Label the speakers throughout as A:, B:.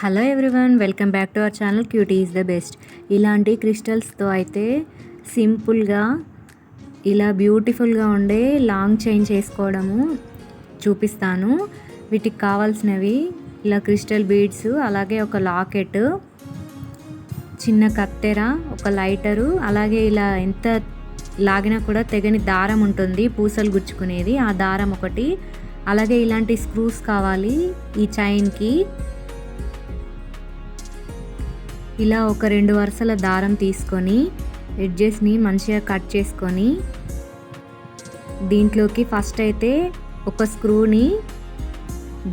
A: Hello everyone, welcome back to our channel QT is the best. ఇలాంటి క్రిస్టల్స్తో అయితే సింపుల్గా ఇలా బ్యూటిఫుల్గా ఉండే లాంగ్ చైన్ చేసుకోవడము చూపిస్తాను. వీటికి కావాల్సినవి ఇలా క్రిస్టల్ బీడ్స్, అలాగే ఒక లాకెట్, చిన్న కత్తెర, ఒక లైటరు, అలాగే ఇలా ఎంత లాగినా కూడా తెగని దారం ఉంటుంది పూసలు గుచ్చుకునేది, ఆ దారం ఒకటి, అలాగే ఇలాంటి స్క్రూస్ కావాలి ఈ చైన్కి. ఇలా ఒక 2 వరుసల దారం తీసుకొని ఎడ్జెస్ని మంచిగా కట్ చేసుకొని దీంట్లోకి ఫస్ట్ అయితే ఒక స్క్రూని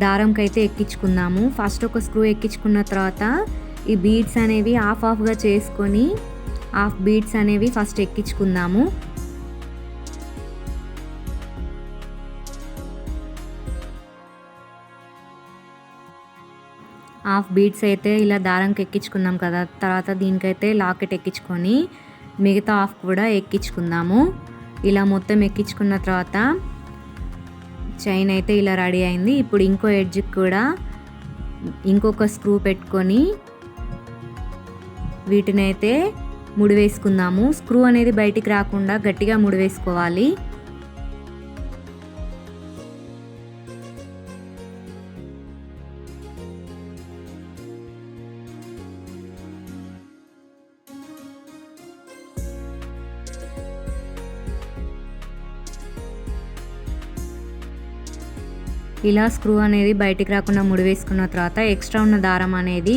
A: దారంకి అయితే ఎక్కించుకుందాము. ఫస్ట్ ఒక స్క్రూ ఎక్కించుకున్న తర్వాత ఈ బీడ్స్ అనేవి హాఫ్గా చేసుకొని హాఫ్ బీడ్స్ అనేవి ఫస్ట్ ఎక్కించుకుందాము. హాఫ్ బీడ్స్ అయితే ఇలా దారంకి ఎక్కించుకున్నాం కదా, తర్వాత దీనికైతే లాకెట్ ఎక్కించుకొని మిగతా హాఫ్ కూడా ఎక్కించుకుందాము. ఇలా మొత్తం ఎక్కించుకున్న తర్వాత చైన్ అయితే ఇలా రెడీ అయింది. ఇప్పుడు ఇంకో ఎడ్జ్కి కూడా ఇంకొక స్క్రూ పెట్టుకొని వీటిని అయితే ముడి వేసుకుందాము. స్క్రూ అనేది బయటికి రాకుండా గట్టిగా ముడి వేసుకోవాలి. ఇలా స్క్రూ అనేది బయటికి రాకుండా ముడి వేసుకున్న తర్వాత ఎక్స్ట్రా ఉన్న దారం అనేది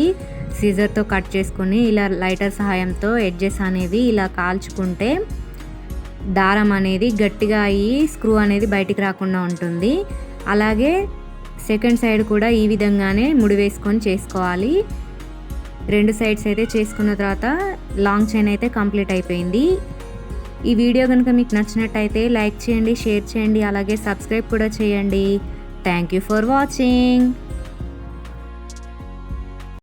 A: సీజర్తో కట్ చేసుకొని ఇలా లైటర్ సహాయంతో ఎడ్జెస్ అనేవి ఇలా కాల్చుకుంటే దారం అనేది గట్టిగా అయ్యి స్క్రూ అనేది బయటికి రాకుండా ఉంటుంది. అలాగే సెకండ్ సైడ్ కూడా ఈ విధంగానే ముడి వేసుకొని చేసుకోవాలి. 2 సైడ్స్ అయితే చేసుకున్న తర్వాత లాంగ్ చైన్ అయితే కంప్లీట్ అయిపోయింది. ఈ వీడియో కనుక మీకు నచ్చినట్టయితే లైక్ చేయండి, షేర్ చేయండి, అలాగే సబ్స్క్రైబ్ కూడా చేయండి. Thank you for watching.